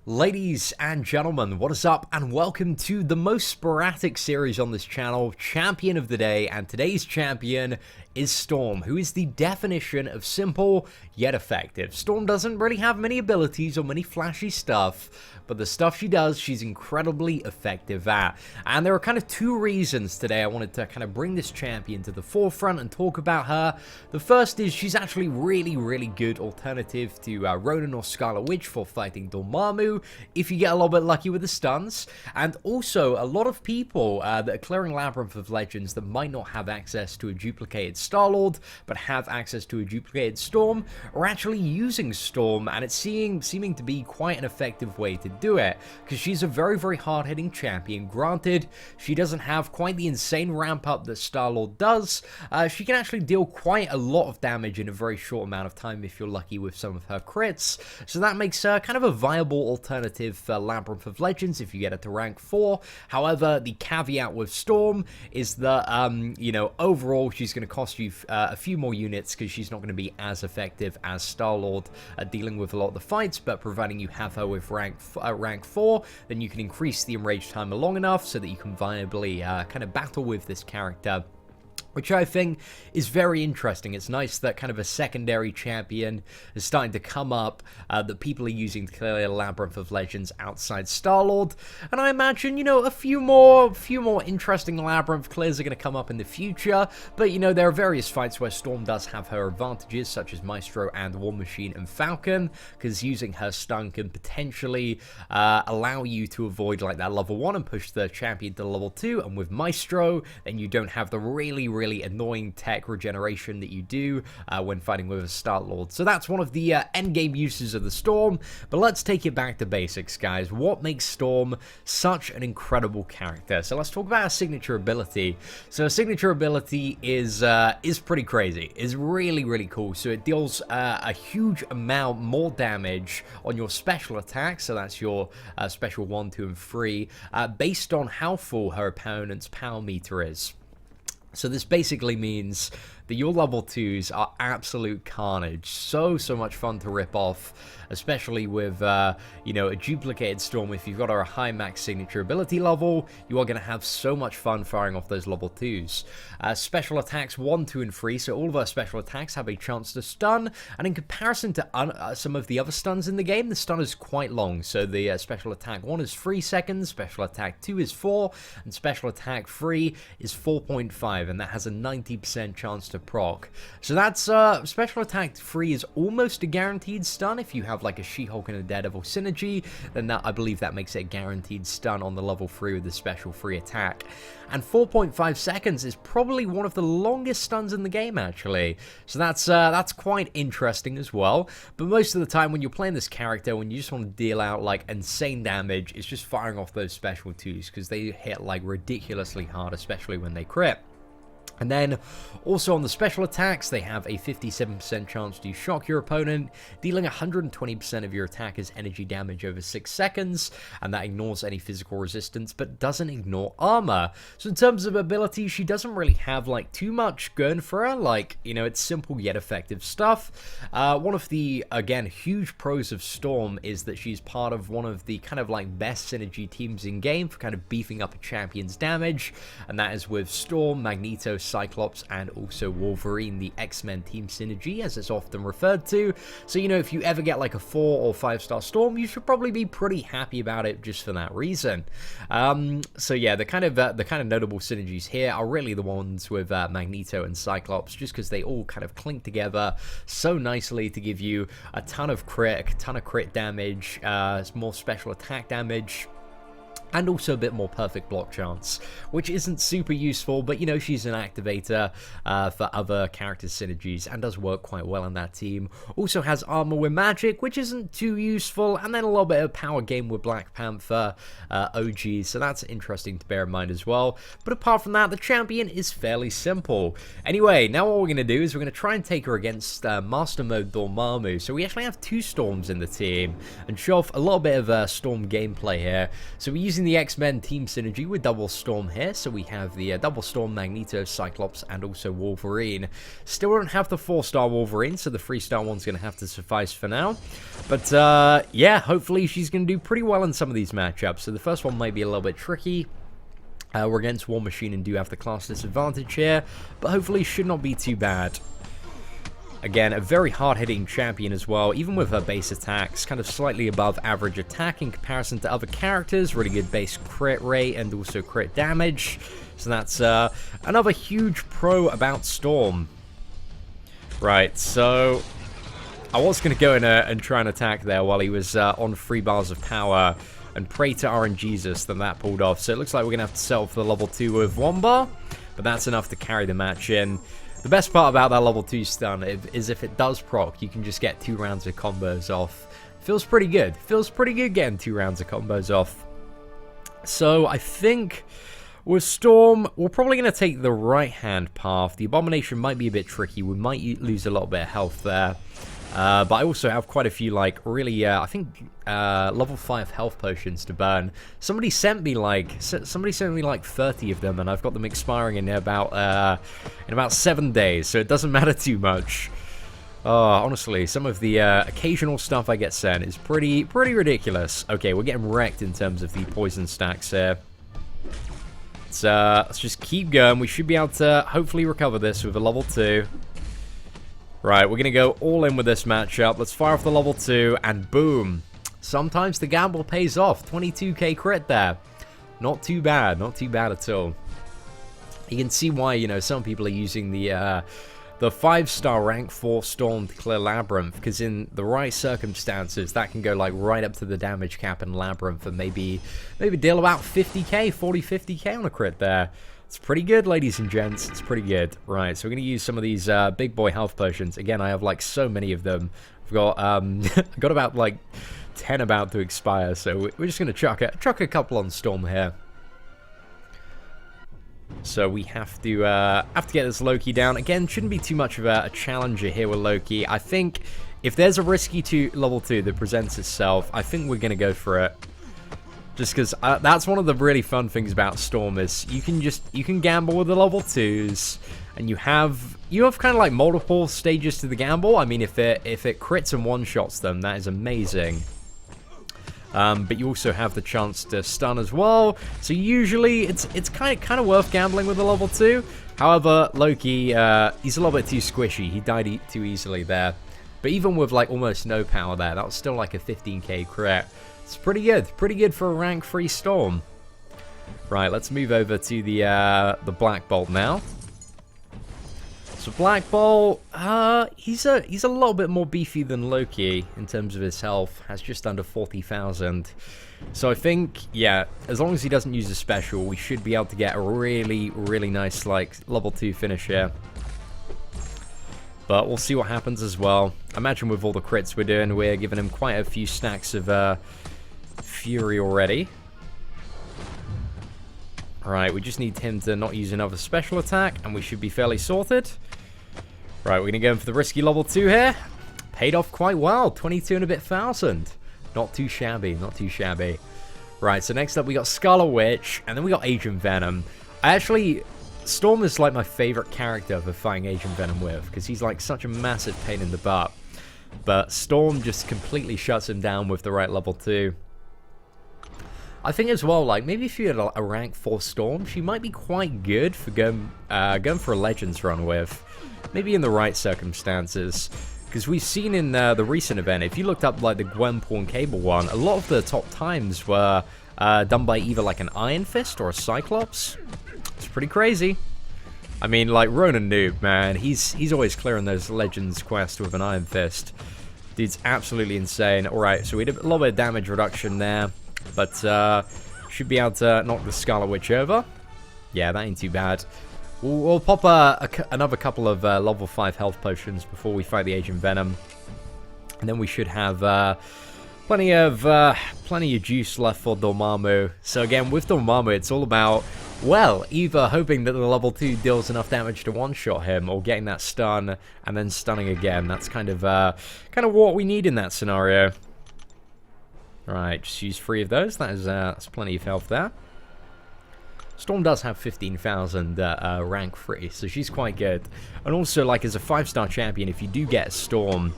Ladies and gentlemen, what is up, and welcome to the most sporadic series on this channel, Champion of the Day, and today's champion is Storm, who is the definition of simple yet effective. Storm doesn't really have many abilities or many flashy stuff, but the stuff she does, she's incredibly effective at. And there are kind of two reasons today I wanted to kind of bring this champion to the forefront and talk about her. The first is she's actually really good alternative to Ronan or Scarlet Witch for fighting Dormammu, if you get a little bit lucky with the stuns. And also, a lot of people that are clearing Labyrinth of Legends that might not have access to a duplicated Star-Lord, but have access to a duplicated Storm, are actually using Storm, and it's seeming to be quite an effective way to do it, because she's a very hard-hitting champion. Granted, she doesn't have quite the insane ramp-up that Star-Lord does. She can actually deal quite a lot of damage in a very short amount of time if you're lucky with some of her crits, so that makes her kind of a viable alternative for Labyrinth of Legends if you get it to rank 4. However, the caveat with Storm is that, overall she's going to cost you a few more units, because she's not going to be as effective as Star-Lord at dealing with a lot of the fights, but providing you have her with rank 4, then you can increase the enrage timer long enough so that you can viably kind of battle with this character, which I think is very interesting. It's nice that kind of a secondary champion is starting to come up that people are using to clear Labyrinth of Legends outside Star-Lord. And I imagine, a few more interesting Labyrinth clears are going to come up in the future. But, there are various fights where Storm does have her advantages, such as Maestro and War Machine and Falcon, because using her stun can potentially allow you to avoid like that level 1 and push the champion to level 2. And with Maestro, then you don't have the really annoying tech regeneration that you do when fighting with a Star-Lord. So that's one of the endgame uses of the Storm. But let's take it back to basics, guys. What makes Storm such an incredible character? So let's talk about her signature ability. So her signature ability is pretty crazy. It's really cool. So it deals a huge amount more damage on your special attacks. So that's your special 1, 2, and 3, based on how full her opponent's power meter is. So this basically means that your level 2s are absolute carnage. So much fun to rip off, especially with, a duplicated Storm. If you've got a high max signature ability level, you are going to have so much fun firing off those level 2s. Special attacks 1, 2, and 3, so all of our special attacks have a chance to stun, and in comparison to some of the other stuns in the game, the stun is quite long. So the special attack 1 is 3 seconds, special attack 2 is 4, and special attack 3 is 4.5, and that has a 90% chance to proc. So that's special attack 3 is almost a guaranteed stun. If you have like a She-Hulk and a Daredevil synergy, then I believe that makes it a guaranteed stun on the level 3 with the special 3 attack. And 4.5 seconds is probably one of the longest stuns in the game, actually. So that's quite interesting as well. But most of the time when you're playing this character, when you just want to deal out like insane damage, it's just firing off those special 2s, because they hit like ridiculously hard, especially when they crit. And then, also on the special attacks, they have a 57% chance to shock your opponent, dealing 120% of your attack as energy damage over 6 seconds, and that ignores any physical resistance, but doesn't ignore armor. So in terms of ability, she doesn't really have, like, too much going for her. Like, it's simple yet effective stuff. One of the, again, huge pros of Storm is that she's part of one of the kind of, like, best synergy teams in game for kind of beefing up a champion's damage, and that is with Storm, Magneto, Cyclops, and also Wolverine, the X-Men team synergy, as it's often referred to. So, if you ever get like a 4 or 5-star Storm, you should probably be pretty happy about it just for that reason. So yeah, the kind of notable synergies here are really the ones with Magneto and Cyclops, just because they all kind of clink together so nicely to give you a ton of crit damage, more special attack damage, and also a bit more perfect block chance, which isn't super useful, but she's an activator for other character synergies and does work quite well on that team. Also has armor with magic, which isn't too useful, and then a little bit of power game with Black Panther OG, so that's interesting to bear in mind as well. But apart from that, the champion is fairly simple. Anyway, now what we're going to do is we're going to try and take her against Master Mode Dormammu. So we actually have 2 Storms in the team, and show off a little bit of Storm gameplay here. So we're using using the X-Men team synergy with Double Storm here. So we have the Double Storm, Magneto, Cyclops, and also Wolverine. Still don't have the 4-star Wolverine, so the 3-star one's going to have to suffice for now. But, yeah, hopefully she's going to do pretty well in some of these matchups. So the first one might be a little bit tricky. We're against War Machine and do have the class disadvantage here, but hopefully should not be too bad. Again, a very hard-hitting champion as well, even with her base attacks, kind of slightly above average attack in comparison to other characters, really good base crit rate and also crit damage. So that's another huge pro about Storm. Right, so I was going to go in and try and attack there while he was on 3 bars of power and pray to RNGesus, then that pulled off. So it looks like we're going to have to settle for the level 2 with 1 bar, but that's enough to carry the match in. The best part about that level 2 stun is if it does proc, you can just get 2 rounds of combos off. Feels pretty good. Feels pretty good getting 2 rounds of combos off. So I think with Storm, we're probably going to take the right-hand path. The Abomination might be a bit tricky. We might lose a little bit of health there. But I also have quite a few, like, really, I think, level 5 health potions to burn. Somebody sent me, like, 30 of them, and I've got them expiring in about 7 days, so it doesn't matter too much. Honestly, some of the occasional stuff I get sent is pretty ridiculous. Okay, we're getting wrecked in terms of the poison stacks here. Let's just keep going. We should be able to hopefully recover this with a level 2. Right, we're going to go all in with this matchup. Let's fire off the level 2, and boom. Sometimes the gamble pays off. 22k crit there. Not too bad. Not too bad at all. You can see why, you know, some people are using the 5-star rank 4 Storm to clear Labyrinth, because in the right circumstances, that can go, like, right up to the damage cap in Labyrinth and maybe deal about 50k, 40-50k on a crit there. It's pretty good, ladies and gents. It's pretty good. Right, so we're going to use some of these big boy health potions. Again, I have, like, so many of them. I've got, I've got about, like, 10 about to expire, so we're just going to chuck a couple on Storm here. So we have to get this Loki down. Again, shouldn't be too much of a challenger here with Loki. I think if there's a risky level 2 that presents itself, I think we're going to go for it. Just because that's one of the really fun things about Storm is you can gamble with the level 2s, and you have kind of like multiple stages to the gamble. I mean, if it crits and one-shots them, that is amazing. But you also have the chance to stun as well. So usually it's kind of worth gambling with the level 2. However, Loki, he's a little bit too squishy. He died too easily there. But even with like almost no power there, that was still like a 15k crit. It's pretty good for a rank 3 Storm. Right, let's move over to the Black Bolt now. So Black Bolt, he's a little bit more beefy than Loki in terms of his health. Has just under 40,000. So I think, yeah, as long as he doesn't use a special, we should be able to get a really nice, like, level 2 finish here. But we'll see what happens as well. I imagine with all the crits we're doing, we're giving him quite a few stacks of Fury already. Right, we just need him to not use another special attack, and we should be fairly sorted. Right, we're going to go in for the risky level 2 here. Paid off quite well, 22 and a bit thousand. Not too shabby, not too shabby. Right, so next up we got Scarlet Witch, and then we got Agent Venom. Storm is like my favorite character for fighting Agent Venom with, because he's like such a massive pain in the butt. But Storm just completely shuts him down with the right level 2. I think as well, like, maybe if you had a rank 4 Storm, she might be quite good for going for a Legends run with. Maybe in the right circumstances. Because we've seen in the recent event, if you looked up, like, the Gwenpool and Cable one, a lot of the top times were done by either, like, an Iron Fist or a Cyclops. It's pretty crazy. I mean, like, Ronan Noob, man, he's always clearing those Legends quests with an Iron Fist. Dude's absolutely insane. Alright, so we did a little bit of damage reduction there. But should be able to knock the Scarlet Witch over. Yeah, that ain't too bad. We'll pop another couple of level 5 health potions before we fight the Agent Venom. And then we should have plenty of juice left for Dormammu. So again, with Dormammu, it's all about, well, either hoping that the level 2 deals enough damage to one-shot him, or getting that stun and then stunning again. That's kind of what we need in that scenario. Right, just use 3 of those. That's plenty of health there. Storm does have 15,000 rank 3, so she's quite good. And also, like, as a 5-star champion, if you do get a Storm,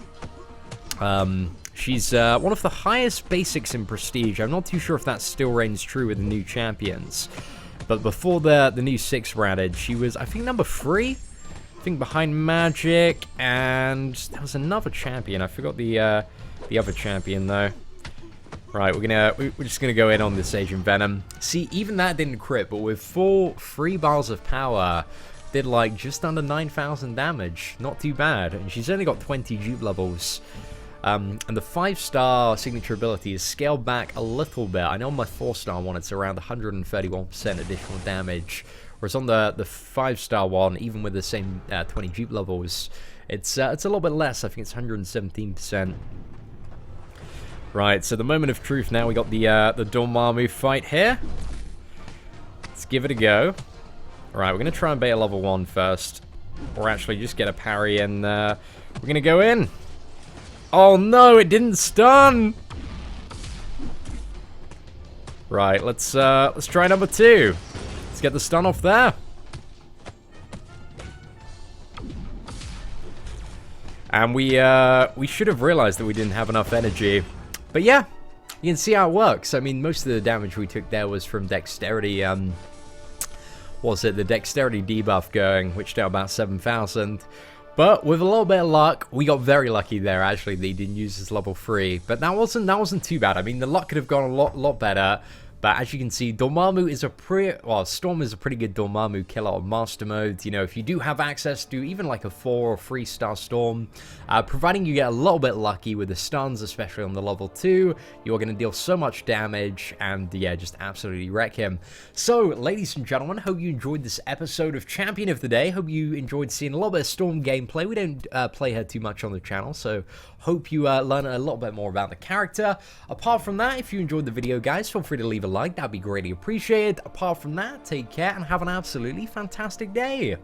she's one of the highest basics in Prestige. I'm not too sure if that still reigns true with the new champions. But before the new 6 were added, she was, I think, number 3? I think behind Magic, and there was another champion. I forgot the other champion, though. Right, we're just gonna go in on this Agent Venom. See, even that didn't crit, but with 3 bars of power, did like just under 9,000 damage. Not too bad, and she's only got 20 dupe levels. And the 5-star signature ability is scaled back a little bit. I know on my 4-star one it's around 131% additional damage, whereas on the 5-star one, even with the same 20 dupe levels, it's a little bit less. I think it's 117%. Right, so the moment of truth now. We got the Dormammu fight here. Let's give it a go. Alright, we're going to try and bait a level 1 first. Or actually just get a parry and we're going to go in. Oh no, it didn't stun! Right, let's try number 2. Let's get the stun off there. And we should have realized that we didn't have enough energy. But yeah, you can see how it works. I mean, most of the damage we took there was from dexterity. What was it? The dexterity debuff going, which dealt about 7,000. But with a little bit of luck, we got very lucky there. Actually, they didn't use his level 3, but that wasn't too bad. I mean, the luck could have gone a lot better. But as you can see, Dormammu is Storm is a pretty good Dormammu killer on Master Mode. You know, if you do have access to even like a 4 or 3-star Storm, providing you get a little bit lucky with the stuns, especially on the level 2, you're going to deal so much damage and, yeah, just absolutely wreck him. So, ladies and gentlemen, hope you enjoyed this episode of Champion of the Day. Hope you enjoyed seeing a little bit of Storm gameplay. We don't play her too much on the channel, so hope you learn a little bit more about the character. Apart from that, if you enjoyed the video, guys, feel free to leave a like. That'd be greatly appreciated. Apart from that, take care and have an absolutely fantastic day.